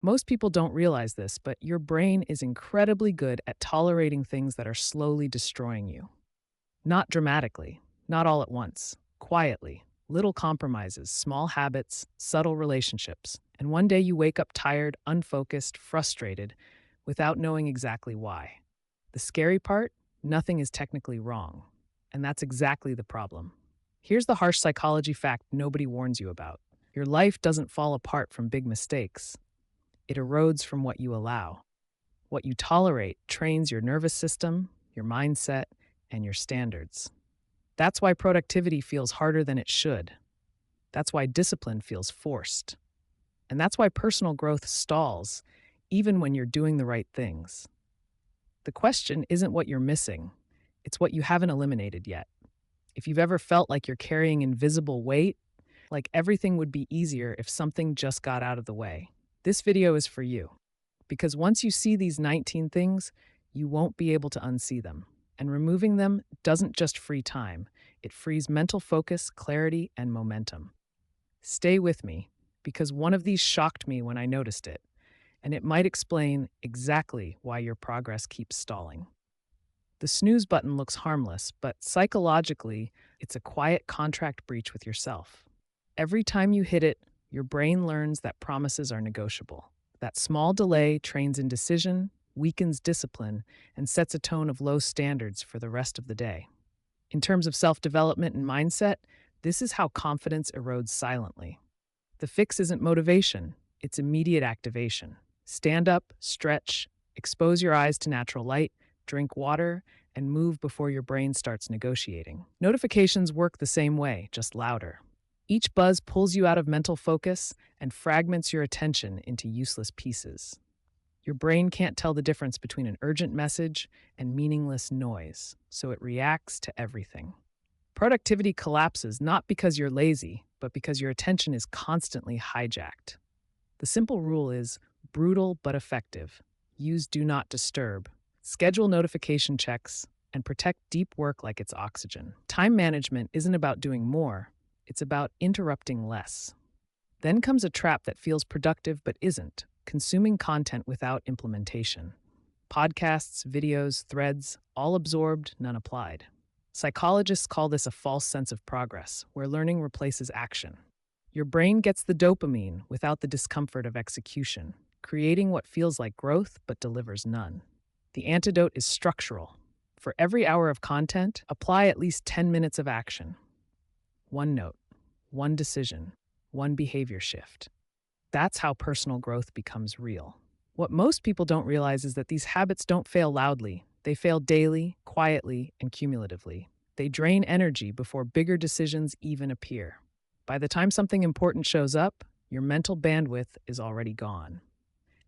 Most people don't realize this, but your brain is incredibly good at tolerating things that are slowly destroying you. Not dramatically, not all at once, quietly, little compromises, small habits, subtle relationships. And one day you wake up tired, unfocused, frustrated, without knowing exactly why. The scary part? Nothing is technically wrong. And that's exactly the problem. Here's the harsh psychology fact nobody warns you about. Your life doesn't fall apart from big mistakes. It erodes from what you allow. What you tolerate trains your nervous system, your mindset, and your standards. That's why productivity feels harder than it should. That's why discipline feels forced. And that's why personal growth stalls, even when you're doing the right things. The question isn't what you're missing, it's what you haven't eliminated yet. If you've ever felt like you're carrying invisible weight, like everything would be easier if something just got out of the way, this video is for you. Because once you see these 19 things, you won't be able to unsee them. And removing them doesn't just free time, it frees mental focus, clarity, and momentum. Stay with me, because one of these shocked me when I noticed it, and it might explain exactly why your progress keeps stalling. The snooze button looks harmless, but psychologically, it's a quiet contract breach with yourself. Every time you hit it, your brain learns that promises are negotiable. That small delay trains indecision, weakens discipline, and sets a tone of low standards for the rest of the day. In terms of self development and mindset, this is how confidence erodes silently. The fix isn't motivation, it's immediate activation. Stand up, stretch, expose your eyes to natural light, drink water, and move before your brain starts negotiating. Notifications work the same way, just louder. Each buzz pulls you out of mental focus and fragments your attention into useless pieces. Your brain can't tell the difference between an urgent message and meaningless noise, so it reacts to everything. Productivity collapses not because you're lazy, but because your attention is constantly hijacked. The simple rule is brutal but effective. Use do not disturb, schedule notification checks, and protect deep work like it's oxygen. Time management isn't about doing more, it's about interrupting less. Then comes a trap that feels productive but isn't: consuming content without implementation. Podcasts, videos, threads, all absorbed, none applied. Psychologists call this a false sense of progress, where learning replaces action. Your brain gets the dopamine without the discomfort of execution, creating what feels like growth but delivers none. The antidote is structural. For every hour of content, apply at least 10 minutes of action. One note, one decision, one behavior shift. That's how personal growth becomes real. What most people don't realize is that these habits don't fail loudly. They fail daily, quietly, and cumulatively. They drain energy before bigger decisions even appear. By the time something important shows up, your mental bandwidth is already gone.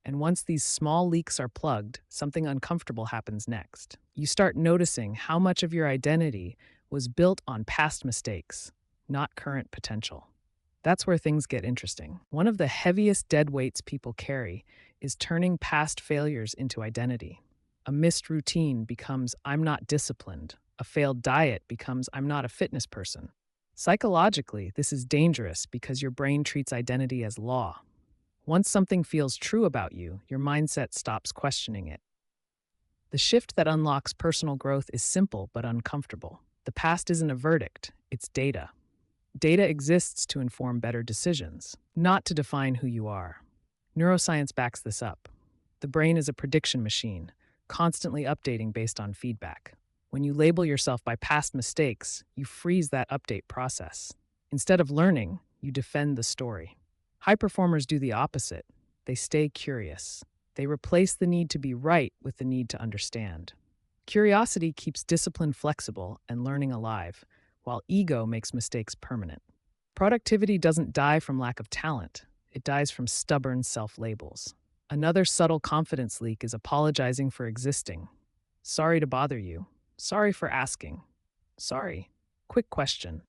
And once these small leaks are plugged, something uncomfortable happens next. You start noticing how much of your identity was built on past mistakes, not current potential. That's where things get interesting. One of the heaviest dead weights people carry is turning past failures into identity. A missed routine becomes "I'm not disciplined." A failed diet becomes "I'm not a fitness person." Psychologically, this is dangerous because your brain treats identity as law. Once something feels true about you, your mindset stops questioning it. The shift that unlocks personal growth is simple but uncomfortable. The past isn't a verdict, it's data. Data exists to inform better decisions, not to define who you are. Neuroscience backs this up. The brain is a prediction machine, constantly updating based on feedback. When you label yourself by past mistakes, you freeze that update process. Instead of learning, you defend the story. High performers do the opposite. They stay curious. They replace the need to be right with the need to understand. Curiosity keeps discipline flexible and learning alive, while ego makes mistakes permanent. Productivity doesn't die from lack of talent, it dies from stubborn self-labels. Another subtle confidence leak is apologizing for existing. Sorry to bother you. Sorry for asking. Sorry. Quick question.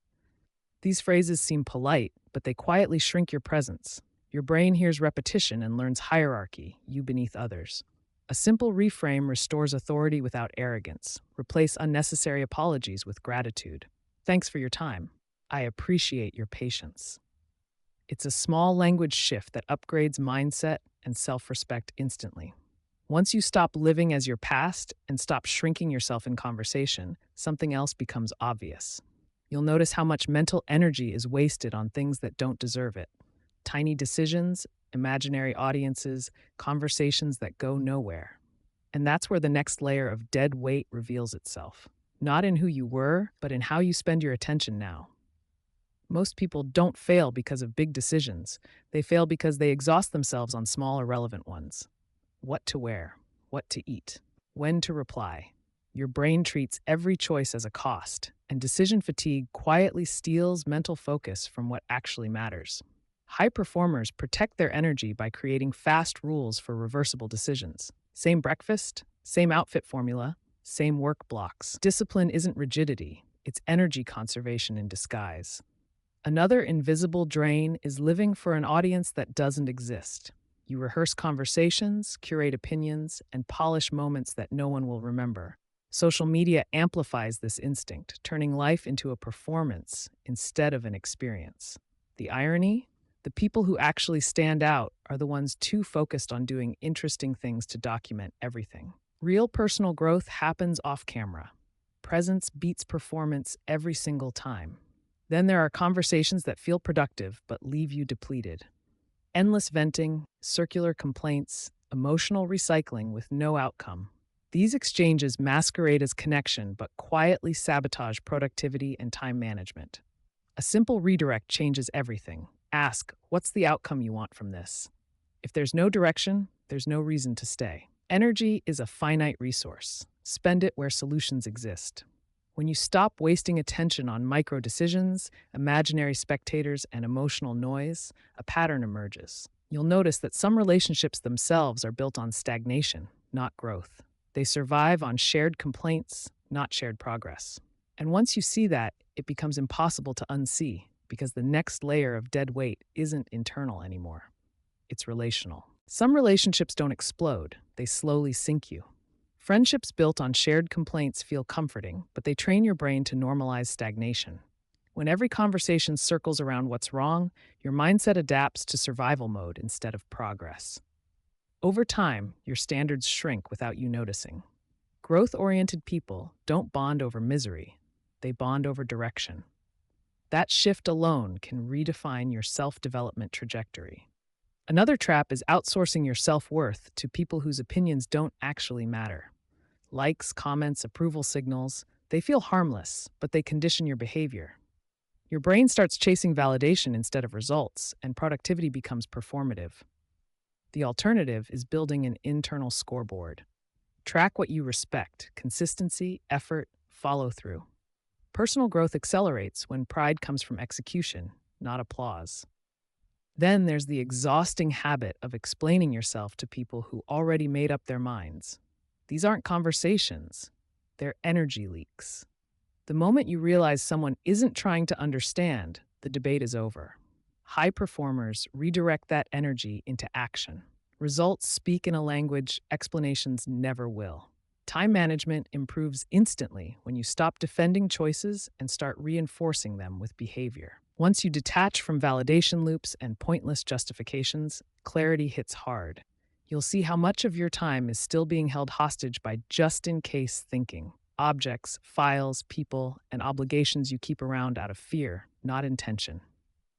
These phrases seem polite, but they quietly shrink your presence. Your brain hears repetition and learns hierarchy, you beneath others. A simple reframe restores authority without arrogance. Replace unnecessary apologies with gratitude. Thanks for your time. I appreciate your patience. It's a small language shift that upgrades mindset and self-respect instantly. Once you stop living as your past and stop shrinking yourself in conversation, something else becomes obvious. You'll notice how much mental energy is wasted on things that don't deserve it. Tiny decisions, imaginary audiences, conversations that go nowhere. And that's where the next layer of dead weight reveals itself. Not in who you were, but in how you spend your attention now. Most people don't fail because of big decisions. They fail because they exhaust themselves on small, irrelevant ones. What to wear, what to eat, when to reply. Your brain treats every choice as a cost, and decision fatigue quietly steals mental focus from what actually matters. High performers protect their energy by creating fast rules for reversible decisions. Same breakfast, same outfit formula, same work blocks. Discipline isn't rigidity, it's energy conservation in disguise. Another invisible drain is living for an audience that doesn't exist. You rehearse conversations, curate opinions, and polish moments that no one will remember. Social media amplifies this instinct, turning life into a performance instead of an experience. The irony? The people who actually stand out are the ones too focused on doing interesting things to document everything. Real personal growth happens off camera. Presence beats performance every single time. Then there are conversations that feel productive but leave you depleted. Endless venting, circular complaints, emotional recycling with no outcome. These exchanges masquerade as connection but quietly sabotage productivity and time management. A simple redirect changes everything. Ask, what's the outcome you want from this? If there's no direction, there's no reason to stay. Energy is a finite resource. Spend it where solutions exist. When you stop wasting attention on micro decisions, imaginary spectators, and emotional noise, a pattern emerges. You'll notice that some relationships themselves are built on stagnation, not growth. They survive on shared complaints, not shared progress. And once you see that, it becomes impossible to unsee, because the next layer of dead weight isn't internal anymore. It's relational. Some relationships don't explode, they slowly sink you. Friendships built on shared complaints feel comforting, but they train your brain to normalize stagnation. When every conversation circles around what's wrong, your mindset adapts to survival mode instead of progress. Over time, your standards shrink without you noticing. Growth-oriented people don't bond over misery, they bond over direction. That shift alone can redefine your self-development trajectory. Another trap is outsourcing your self-worth to people whose opinions don't actually matter. Likes, comments, approval signals, they feel harmless, but they condition your behavior. Your brain starts chasing validation instead of results, and productivity becomes performative. The alternative is building an internal scoreboard. Track what you respect: consistency, effort, follow-through. Personal growth accelerates when pride comes from execution, not applause. Then there's the exhausting habit of explaining yourself to people who already made up their minds. These aren't conversations, they're energy leaks. The moment you realize someone isn't trying to understand, the debate is over. High performers redirect that energy into action. Results speak in a language explanations never will. Time management improves instantly when you stop defending choices and start reinforcing them with behavior. Once you detach from validation loops and pointless justifications, clarity hits hard. You'll see how much of your time is still being held hostage by just-in-case thinking. Objects, files, people, and obligations you keep around out of fear, not intention.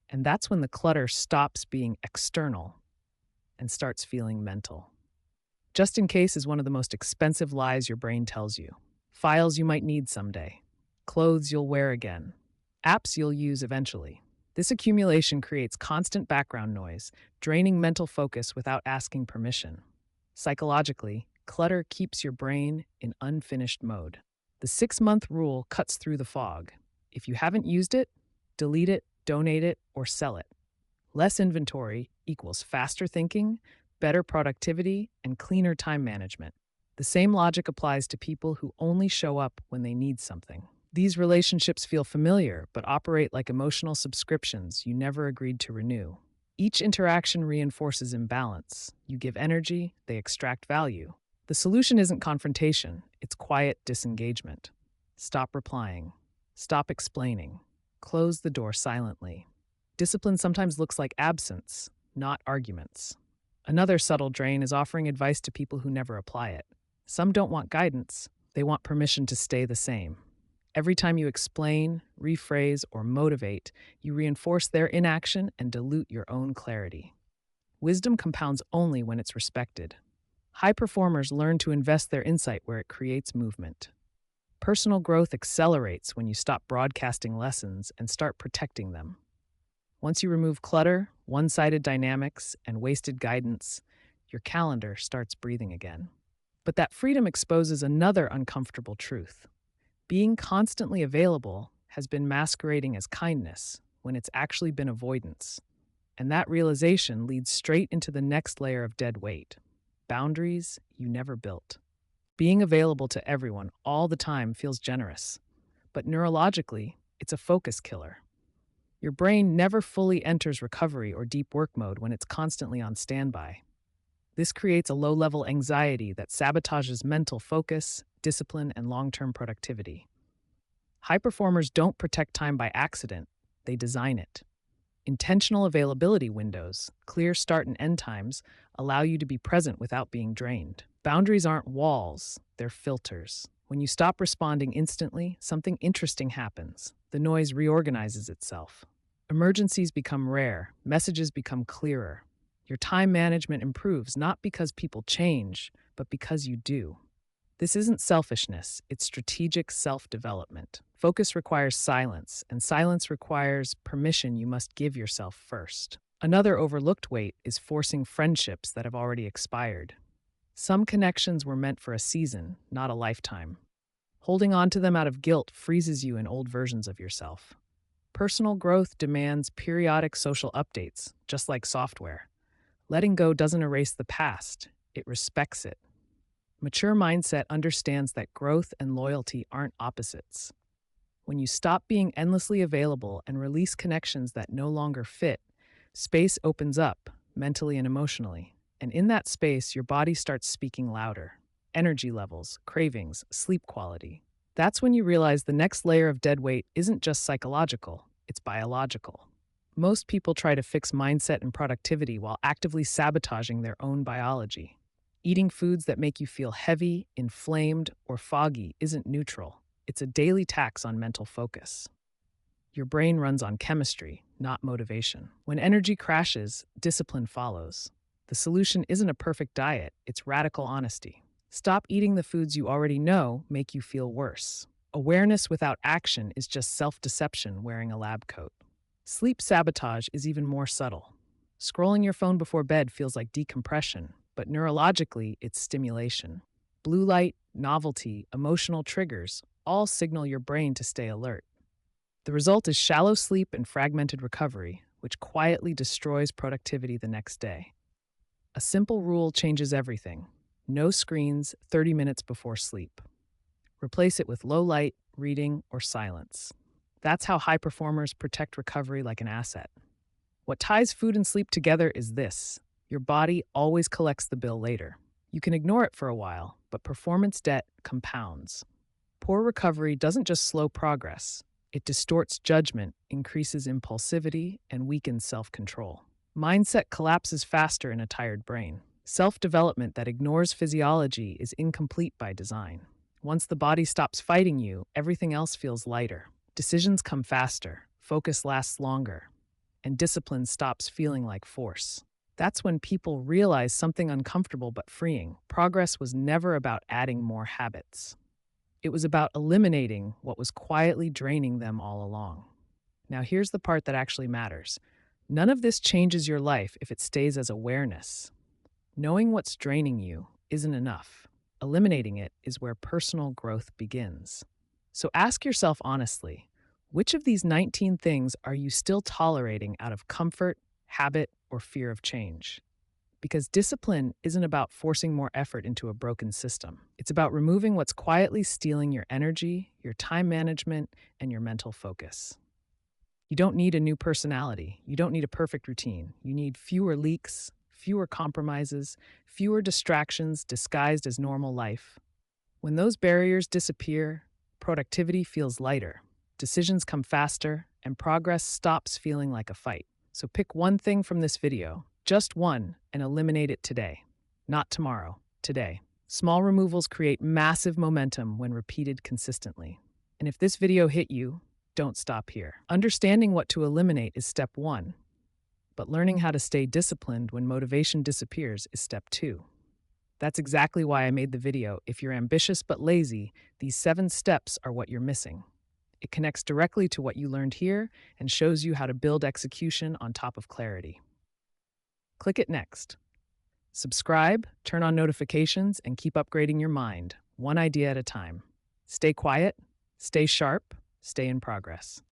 And that's when the clutter stops being external and starts feeling mental. Just in case is one of the most expensive lies your brain tells you. Files you might need someday. Clothes you'll wear again. Apps you'll use eventually. This accumulation creates constant background noise, draining mental focus without asking permission. Psychologically, clutter keeps your brain in unfinished mode. The 6-month rule cuts through the fog. If you haven't used it, delete it, donate it, or sell it. Less inventory equals faster thinking, better productivity, and cleaner time management. The same logic applies to people who only show up when they need something. These relationships feel familiar, but operate like emotional subscriptions you never agreed to renew. Each interaction reinforces imbalance. You give energy, they extract value. The solution isn't confrontation, it's quiet disengagement. Stop replying. Stop explaining. Close the door silently. Discipline sometimes looks like absence, not arguments. Another subtle drain is offering advice to people who never apply it. Some don't want guidance, they want permission to stay the same. Every time you explain, rephrase, or motivate, you reinforce their inaction and dilute your own clarity. Wisdom compounds only when it's respected. High performers learn to invest their insight where it creates movement. Personal growth accelerates when you stop broadcasting lessons and start protecting them. Once you remove clutter, one-sided dynamics, and wasted guidance, your calendar starts breathing again. But that freedom exposes another uncomfortable truth. Being constantly available has been masquerading as kindness when it's actually been avoidance. And that realization leads straight into the next layer of dead weight: boundaries you never built. Being available to everyone all the time feels generous, but neurologically, it's a focus killer. Your brain never fully enters recovery or deep work mode when it's constantly on standby. This creates a low-level anxiety that sabotages mental focus, discipline, and long-term productivity. High performers don't protect time by accident, they design it. Intentional availability windows, clear start and end times, allow you to be present without being drained. Boundaries aren't walls, they're filters. When you stop responding instantly, something interesting happens. The noise reorganizes itself. Emergencies become rare, messages become clearer. Your time management improves not because people change, but because you do. This isn't selfishness, it's strategic self-development. Focus requires silence, and silence requires permission you must give yourself first. Another overlooked weight is forcing friendships that have already expired. Some connections were meant for a season, not a lifetime. Holding on to them out of guilt freezes you in old versions of yourself. Personal growth demands periodic social updates, just like software. Letting go doesn't erase the past, it respects it. Mature mindset understands that growth and loyalty aren't opposites. When you stop being endlessly available and release connections that no longer fit, space opens up, mentally and emotionally. And in that space, your body starts speaking louder. Energy levels, cravings, sleep quality. That's when you realize the next layer of dead weight isn't just psychological, it's biological. Most people try to fix mindset and productivity while actively sabotaging their own biology. Eating foods that make you feel heavy, inflamed, or foggy isn't neutral. It's a daily tax on mental focus. Your brain runs on chemistry, not motivation. When energy crashes, discipline follows. The solution isn't a perfect diet, it's radical honesty. Stop eating the foods you already know make you feel worse. Awareness without action is just self-deception wearing a lab coat. Sleep sabotage is even more subtle. Scrolling your phone before bed feels like decompression, but neurologically, it's stimulation. Blue light, novelty, emotional triggers all signal your brain to stay alert. The result is shallow sleep and fragmented recovery, which quietly destroys productivity the next day. A simple rule changes everything. No screens 30 minutes before sleep. Replace it with low light, reading, or silence. That's how high performers protect recovery like an asset. What ties food and sleep together is this: your body always collects the bill later. You can ignore it for a while, but performance debt compounds. Poor recovery doesn't just slow progress, it distorts judgment, increases impulsivity, and weakens self-control. Mindset collapses faster in a tired brain. Self-development that ignores physiology is incomplete by design. Once the body stops fighting you, everything else feels lighter. Decisions come faster, focus lasts longer, and discipline stops feeling like force. That's when people realize something uncomfortable but freeing. Progress was never about adding more habits. It was about eliminating what was quietly draining them all along. Now here's the part that actually matters. None of this changes your life if it stays as awareness. Knowing what's draining you isn't enough. Eliminating it is where personal growth begins. So ask yourself honestly, which of these 19 things are you still tolerating out of comfort, habit, or fear of change? Because discipline isn't about forcing more effort into a broken system. It's about removing what's quietly stealing your energy, your time management, and your mental focus. You don't need a new personality. You don't need a perfect routine. You need fewer leaks, fewer compromises, fewer distractions disguised as normal life. When those barriers disappear, productivity feels lighter, decisions come faster, and progress stops feeling like a fight. So pick one thing from this video, Just one and eliminate it today. Not tomorrow, today. Small removals create massive momentum when repeated consistently. And if this video hit you, don't stop here. Understanding what to eliminate is step one, but learning how to stay disciplined when motivation disappears is step two. That's exactly why I made the video. If you're ambitious but lazy, these 7 steps are what you're missing. It connects directly to what you learned here and shows you how to build execution on top of clarity. Click it next. Subscribe, turn on notifications, and keep upgrading your mind, one idea at a time. Stay quiet, stay sharp, stay in progress.